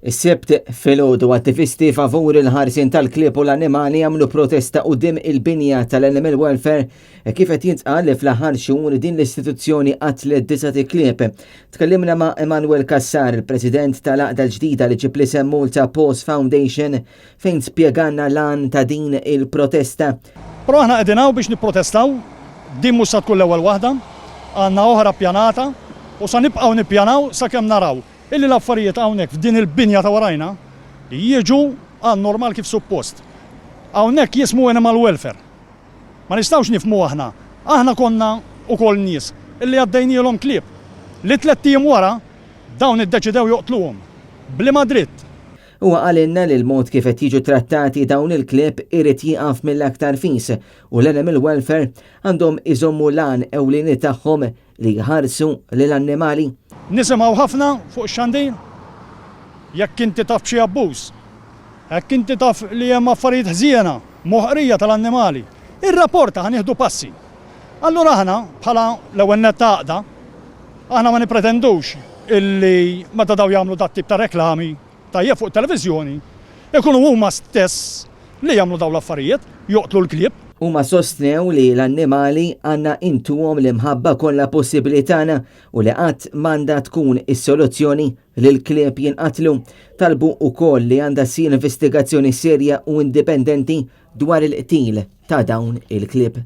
Is-sebt filgħodu attivisti favur il-ħarsien tal-klieb u l-annimali għamlu protesta quddiem il-binja tal-Animal Welfare kif qed jintqal li fl-aħħar xhur din l-istituzzjoni qatlet 9 klieb. Tkellimna ma' Emanuel Kassar, il-President tal-għaqda l-ġdida li ġib l-isem Malta Paws Foundation, fejn spjeganna lan ta' din il-protesta. Però aħna qegħdin hawn biex nipprotestaw, din mhux se tkun l-ewwel waħda, għandna oħra ppjanata u se nibqgħu nippjanaw sakemm naraw illi l-affarijiet hawnhekk f'din il-binja ta' warajna jiġu għal normal kif suppost. Hawnhekk jismu Animal Welfare. Ma nistgħux nifhmu aħna konna wkoll nies illi għaddejnielhom klieb. Li 3 ijiem wara dawn iddeċidew joqtluhom bliema dritt. Huwa qalinna li l-mod kif qed jiġu trattati dawn il-klieb irid jieqaf mill-aktar fis u l-Animal Welfare għandhom iżommu lan ewlieni tagħhom li jħarsu lill-annimali. Nisimgħu ħafna fuq ix-xandir jekk inti taf xi abbuż, jekk inti taf li hemm affarijiet ħżiena, moħqrija tal-annimali, irrapporta ħanieħdu passi. Allura aħna bħala l-ewwel nett għaqda, aħna ma nippretendux illi meta daw jagħmlu dat tip ta' reklami tajjeb fuq televiżjoni, ikunu huma stess li jagħmlu dawn l-affarijiet, joqtlu l-klieb. Huma sostnew li l-annimali għandna intuhom l-imħabba kollha possibilitana u li qatt m'għandha tkun is-soluzzjoni li l-klieb jinqatlu. Talbu wkoll li għandha ssir investigazzjoni serja u indipendenti dwar il-qtil ta' dawn il-klieb.